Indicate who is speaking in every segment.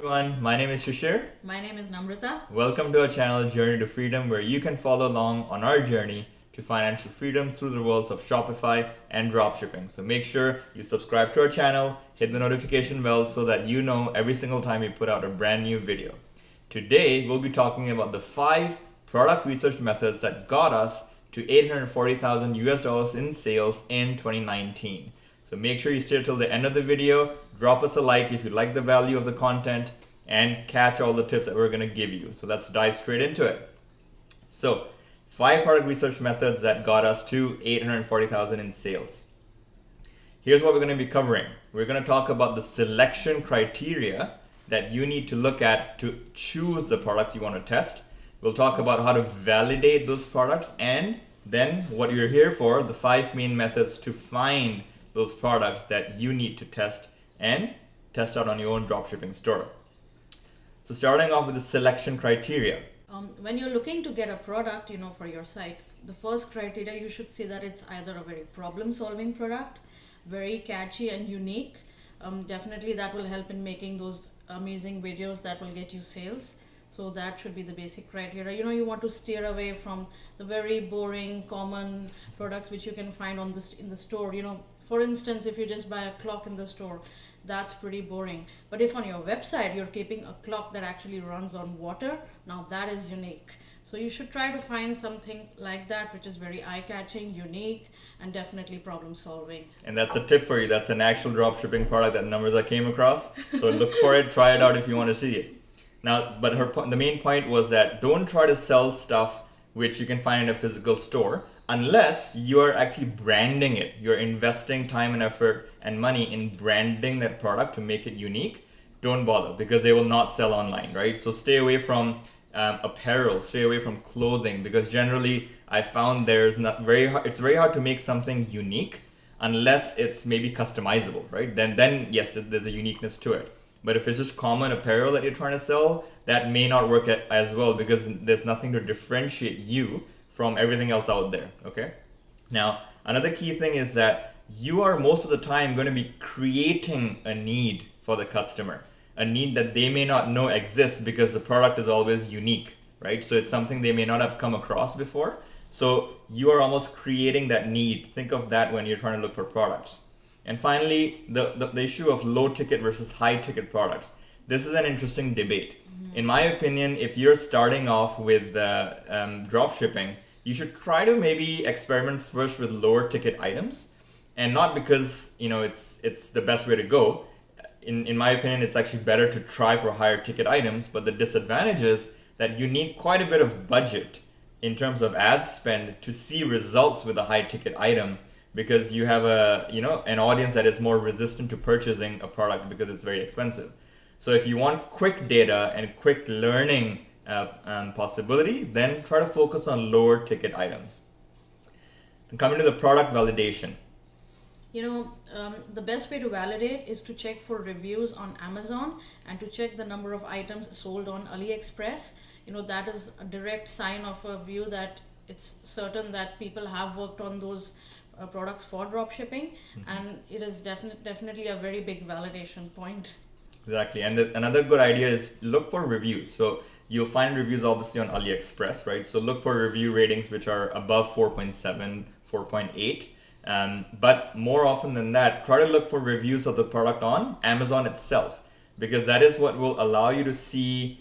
Speaker 1: Everyone, my name is Shishir.
Speaker 2: My name is Namrata.
Speaker 1: Welcome to our channel Journey to Freedom, where you can follow along on our journey to financial freedom through the worlds of Shopify and dropshipping. So make sure you subscribe to our channel, hit the notification bell so that you know every single time we put out a brand new video. Today, we'll be talking about the 5 product research methods that got us to 840,000 US dollars in sales in 2019. So make sure you stay till the end of the video, drop us a like if you like the value of the content, and catch all the tips that we're going to give you. So let's dive straight into it. So 5 product research methods that got us to 840,000 in sales. Here's what we're going to be covering. We're going to talk about the selection criteria that you need to look at to choose the products you want to test. We'll talk about how to validate those products, and then what you're here for, the 5 main methods to find those products that you need to test and test out on your own dropshipping store. So starting off with the selection criteria.
Speaker 2: When you're looking to get a product, for your site, the first criteria you should see that it's either a very problem-solving product, very catchy and unique. Definitely that will help in making those amazing videos that will get you sales. So that should be the basic criteria. You want to steer away from the very boring, common products which you can find in the store. For instance, if you just buy a clock in the store, that's pretty boring. But if on your website you're keeping a clock that actually runs on water, now that is unique. So you should try to find something like that which is very eye-catching, unique, and definitely problem-solving.
Speaker 1: And that's a tip for you. That's an actual dropshipping product that Namrata came across. So look for it, try it out if you want to see it. Now, but the main point was that don't try to sell stuff which you can find in a physical store unless you are actually branding it. You're investing time and effort and money in branding that product to make it unique. Don't bother, because they will not sell online, right? So stay away from apparel, stay away from clothing, because generally I found it's very hard to make something unique unless it's maybe customizable, right? Then yes, there's a uniqueness to it. But if it's just common apparel that you're trying to sell, that may not work as well, because there's nothing to differentiate you from everything else out there, okay? Now, another key thing is that you are most of the time going to be creating a need for the customer, a need that they may not know exists because the product is always unique, right? So it's something they may not have come across before. So you are almost creating that need. Think of that when you're trying to look for products. And finally, the issue of low ticket versus high ticket products. This is an interesting debate. In my opinion, if you're starting off with drop shipping, you should try to maybe experiment first with lower ticket items, and not because it's the best way to go. In my opinion, it's actually better to try for higher ticket items, but the disadvantage is that you need quite a bit of budget in terms of ad spend to see results with a high ticket item, because you have an audience that is more resistant to purchasing a product because it's very expensive. So if you want quick data and quick learning possibility, then try to focus on lower ticket items. And coming to the product validation.
Speaker 2: The best way to validate is to check for reviews on Amazon and to check the number of items sold on Aliexpress. That is a direct sign of a view that it's certain that people have worked on those products for dropshipping, and it is definitely a very big validation point.
Speaker 1: Exactly. And another good idea is look for reviews. So you'll find reviews obviously on Aliexpress, right? So look for review ratings which are above 4.7, 4.8. But more often than that, try to look for reviews of the product on Amazon itself, because that is what will allow you to see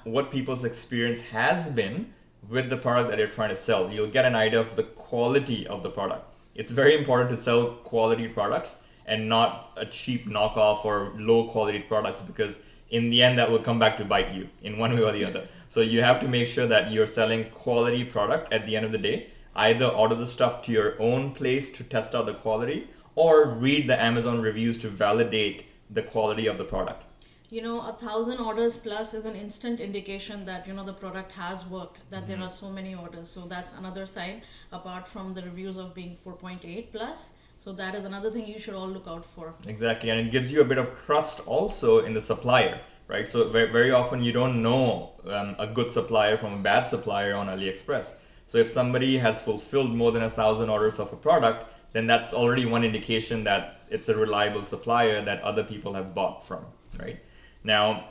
Speaker 1: what people's experience has been with the product that you're trying to sell. You'll get an idea of the quality of the product. It's very important to sell quality products and not a cheap knockoff or low quality products, because in the end that will come back to bite you in one way or the other. So you have to make sure that you're selling quality product at the end of the day. Either order the stuff to your own place to test out the quality, or read the Amazon reviews to validate the quality of the product.
Speaker 2: 1,000 orders plus is an instant indication that the product has worked, that there are so many orders. So that's another sign, apart from the reviews of being 4.8 plus. So that is another thing you should all look out for.
Speaker 1: Exactly. And it gives you a bit of trust also in the supplier, right? So very, very often you don't know a good supplier from a bad supplier on Aliexpress. So if somebody has fulfilled more than 1,000 orders of a product, then that's already one indication that it's a reliable supplier that other people have bought from, right? Now,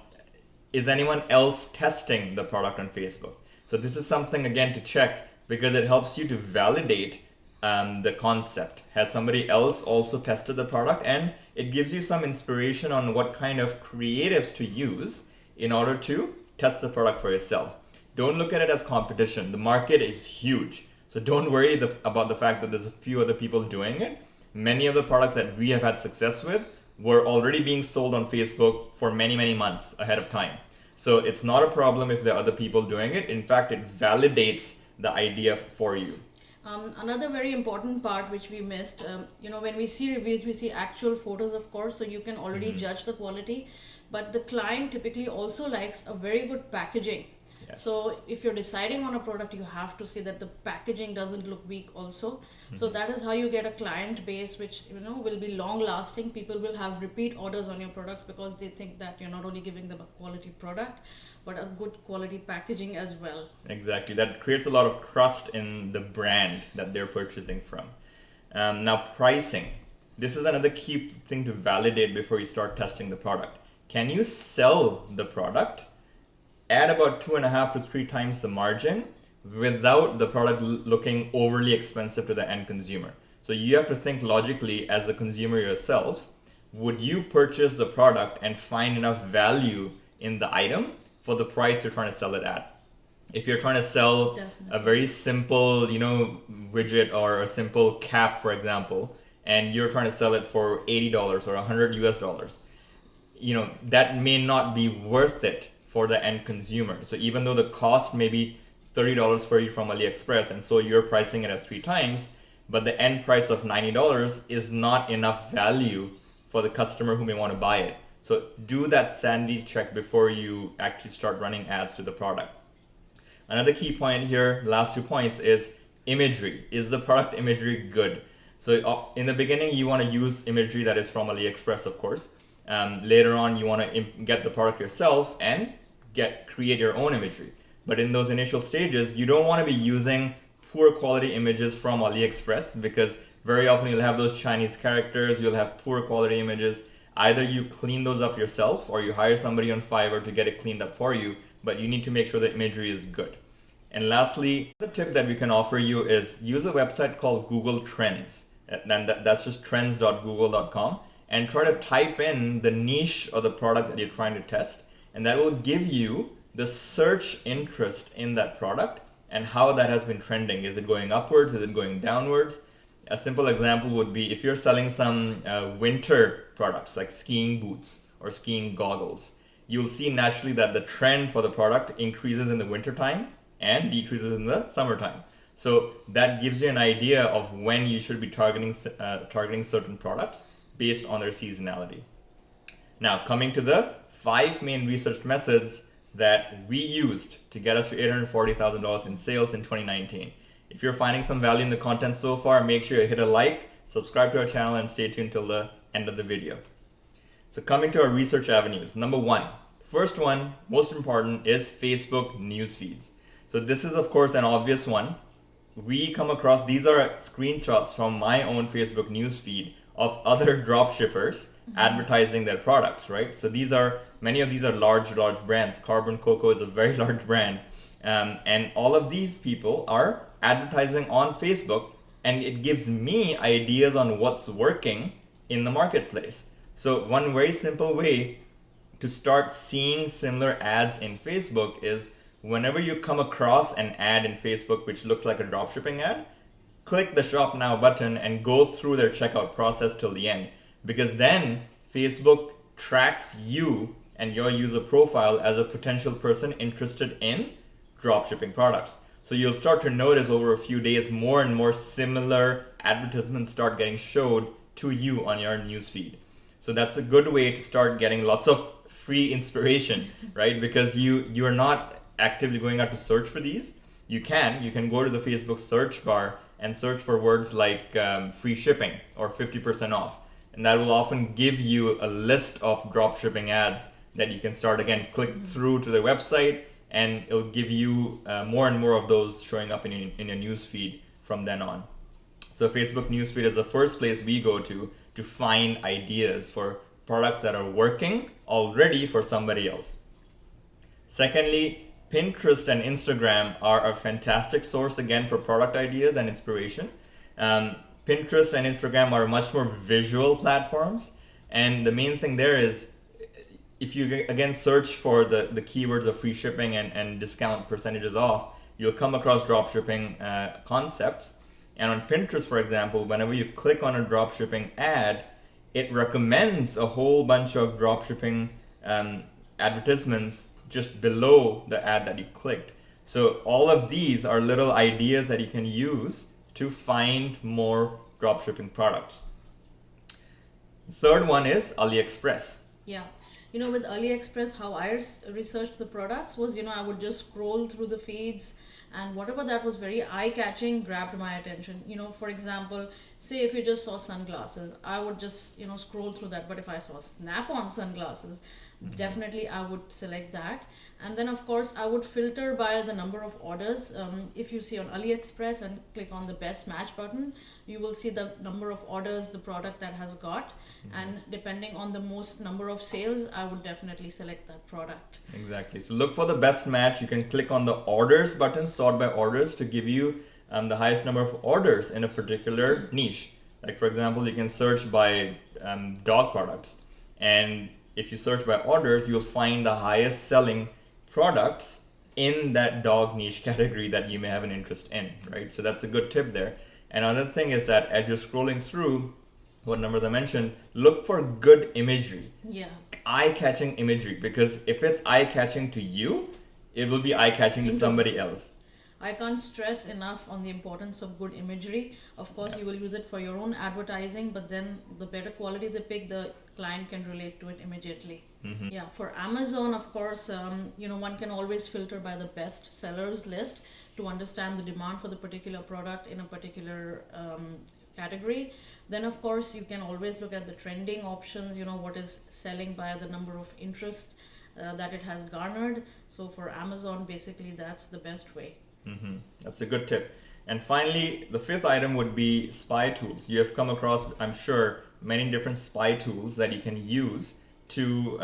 Speaker 1: is anyone else testing the product on Facebook? So this is something again to check because it helps you to validate the concept. Has somebody else also tested the product? And it gives you some inspiration on what kind of creatives to use in order to test the product for yourself. Don't look at it as competition. The market is huge. So don't worry about the fact that there's a few other people doing it. Many of the products that we have had success with were already being sold on Facebook for many, many months ahead of time. So it's not a problem if there are other people doing it. In fact, it validates the idea for you.
Speaker 2: Another very important part which we missed, when we see reviews, we see actual photos, of course, so you can already judge the quality. But the client typically also likes a very good packaging.
Speaker 1: Yes.
Speaker 2: So if you're deciding on a product, you have to see that the packaging doesn't look weak also. So that is how you get a client base which will be long lasting. People will have repeat orders on your products because they think that you're not only giving them a quality product but a good quality packaging as well.
Speaker 1: Exactly. That creates a lot of trust in the brand that they're purchasing from. Now, pricing. This is another key thing to validate before you start testing the product. Can you sell the product at about 2.5 to 3 times the margin without the product looking overly expensive to the end consumer? So you have to think logically as a consumer yourself. Would you purchase the product and find enough value in the item for the price you're trying to sell it at? If you're trying to sell a very simple, widget or a simple cap, for example, and you're trying to sell it for $80 or $100 US, that may not be worth it for the end consumer. So even though the cost may be $30 for you from Aliexpress, and so you're pricing it at 3 times, but the end price of $90 is not enough value for the customer who may want to buy it. So do that sanity check before you actually start running ads to the product. Another key point here, last 2 points, is imagery. Is the product imagery good? So in the beginning, you want to use imagery that is from Aliexpress, of course. Later on, you want to get the product yourself and create your own imagery. But in those initial stages, you don't want to be using poor quality images from AliExpress because very often you'll have those Chinese characters, you'll have poor quality images. Either you clean those up yourself or you hire somebody on Fiverr to get it cleaned up for you, but you need to make sure the imagery is good. And lastly, the tip that we can offer you is use a website called Google Trends. And that's just trends.google.com, and try to type in the niche of the product that you're trying to test. And that will give you the search interest in that product and how that has been trending. Is it going upwards? Is it going downwards? A simple example would be if you're selling some winter products like skiing boots or skiing goggles, you'll see naturally that the trend for the product increases in the wintertime and decreases in the summertime. So that gives you an idea of when you should be targeting certain products based on their seasonality. Now, coming to the 5 main research methods that we used to get us to $840,000 in sales in 2019. If you're finding some value in the content so far, make sure you hit a like, subscribe to our channel, and stay tuned till the end of the video. So coming to our research avenues, number 1, first one, most important, is Facebook Newsfeeds. So this is of course an obvious one. We come across, these are screenshots from my own Facebook newsfeed of other dropshippers advertising their products, right? So many of these are large brands. Carbon Cocoa is a very large brand. And all of these people are advertising on Facebook, and it gives me ideas on what's working in the marketplace. So one very simple way to start seeing similar ads in Facebook is whenever you come across an ad in Facebook which looks like a dropshipping ad, click the Shop Now button and go through their checkout process till the end. Because then Facebook tracks you and your user profile as a potential person interested in dropshipping products. So you'll start to notice over a few days more and more similar advertisements start getting showed to you on your newsfeed. So that's a good way to start getting lots of free inspiration, right? Because you are not actively going out to search for these. You can go to the Facebook search bar and search for words like free shipping or 50% off. And that will often give you a list of dropshipping ads that you can start again, click through to their website, and it'll give you more and more of those showing up in your newsfeed from then on. So Facebook newsfeed is the first place we go to find ideas for products that are working already for somebody else. Secondly, Pinterest and Instagram are a fantastic source again for product ideas and inspiration. Pinterest and Instagram are much more visual platforms, and the main thing there is if you again search for the keywords of free shipping and discount percentages off, you'll come across dropshipping concepts. And on Pinterest, for example, whenever you click on a dropshipping ad, it recommends a whole bunch of dropshipping advertisements just below the ad that you clicked. So all of these are little ideas that you can use to find more dropshipping products. Third one is Aliexpress.
Speaker 2: Yeah. With Aliexpress, how I researched the products was, I would just scroll through the feeds, and whatever that was very eye-catching grabbed my attention. For example, say if you just saw sunglasses, I would just, scroll through that. But if I saw Snap-on sunglasses, definitely I would select that. And then, of course, I would filter by the number of orders. If you see on AliExpress and click on the best match button, you will see the number of orders the product that has got. And depending on the most number of sales, I would definitely select that product.
Speaker 1: Exactly. So look for the best match. You can click on the orders button, sort by orders, to give you the highest number of orders in a particular niche. Like, for example, you can search by dog products. And if you search by orders, you'll find the highest selling products in that dog niche category that you may have an interest in, right? So that's a good tip there. And another thing is that as you're scrolling through what numbers I mentioned, look for good imagery.
Speaker 2: Yeah.
Speaker 1: Eye-catching imagery, because if it's eye-catching to you, it will be eye-catching to somebody else.
Speaker 2: I can't stress enough on the importance of good imagery. Of course, you will use it for your own advertising, but then the better quality they pick, the client can relate to it immediately.
Speaker 1: Mm-hmm.
Speaker 2: Yeah, for Amazon, of course, one can always filter by the best sellers list to understand the demand for the particular product in a particular category. Then, of course, you can always look at the trending options, what is selling by the number of interest that it has garnered. So for Amazon, basically, that's the best way.
Speaker 1: Mm-hmm. That's a good tip. And finally, the fifth item would be spy tools. You have come across, I'm sure, many different spy tools that you can use to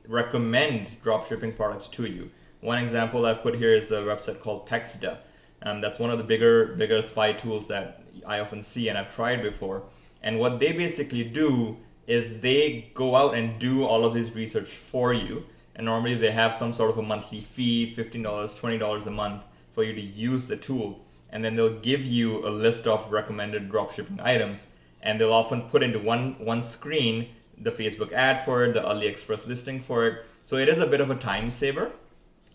Speaker 1: recommend dropshipping products to you. One example I put here is a website called Pexda. That's one of the bigger spy tools that I often see and I've tried before. And what they basically do is they go out and do all of this research for you. And normally they have some sort of a monthly fee, $15, $20 a month for you to use the tool. And then they'll give you a list of recommended dropshipping items. And they'll often put into one screen the Facebook ad for it, the AliExpress listing for it. So it is a bit of a time saver.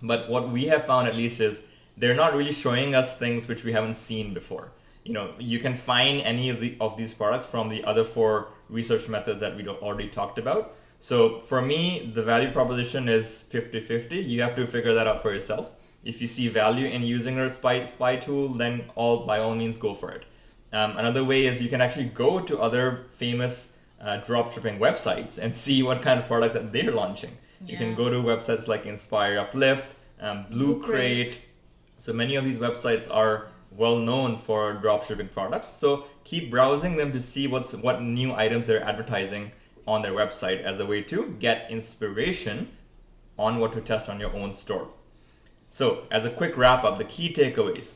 Speaker 1: But what we have found at least is they're not really showing us things which we haven't seen before. You can find any of these products from the other 4 research methods that we already talked about. So for me, the value proposition is 50-50. You have to figure that out for yourself. If you see value in using a spy tool, then by all means go for it. Another way is you can actually go to other famous dropshipping websites and see what kind of products that they're launching. You can go to websites like Inspire Uplift, Blue Crate. So many of these websites are well known for dropshipping products. So keep browsing them to see what new items they're advertising on their website as a way to get inspiration on what to test on your own store. So as a quick wrap up, the key takeaways.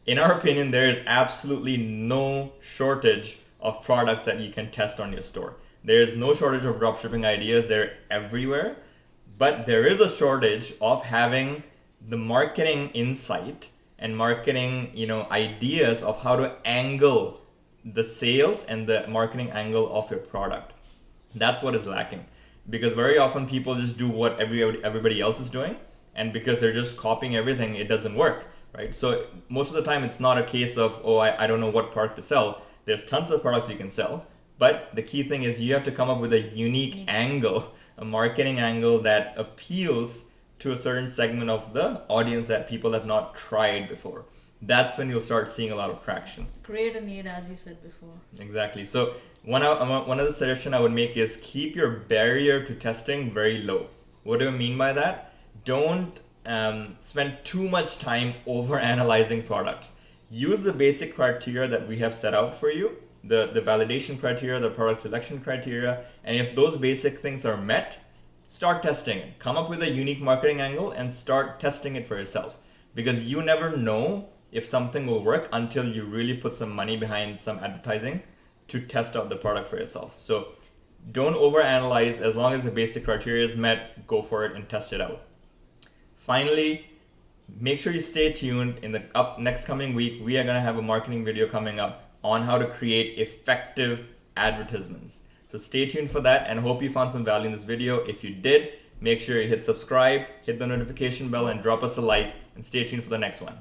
Speaker 1: In our opinion, there is absolutely no shortage of products that you can test on your store. There is no shortage of dropshipping ideas. They're everywhere. But there is a shortage of having the marketing insight and marketing, ideas of how to angle the sales and the marketing angle of your product. That's what is lacking, because very often people just do what everybody else is doing, and because they're just copying everything, it doesn't work, right? So most of the time, it's not a case of, I don't know what product to sell. There's tons of products you can sell, but the key thing is you have to come up with a unique angle, a marketing angle that appeals to a certain segment of the audience that people have not tried before. That's when you'll start seeing a lot of traction.
Speaker 2: Create a need, as you said before.
Speaker 1: Exactly. So one of the suggestions I would make is keep your barrier to testing very low. What do I mean by that? Don't spend too much time over analyzing products. Use the basic criteria that we have set out for you the validation criteria, the product selection criteria, and if those basic things are met, start testing it. Come up with a unique marketing angle and start testing it for yourself, because you never know if something will work until you really put some money behind some advertising to test out the product for yourself. So don't overanalyze. As long as the basic criteria is met, go for it and test it out. Finally, make sure you stay tuned. In the next coming week, we are going to have a marketing video coming up on how to create effective advertisements. So stay tuned for that, and hope you found some value in this video. If you did, make sure you hit subscribe, hit the notification bell, and drop us a like, and stay tuned for the next one.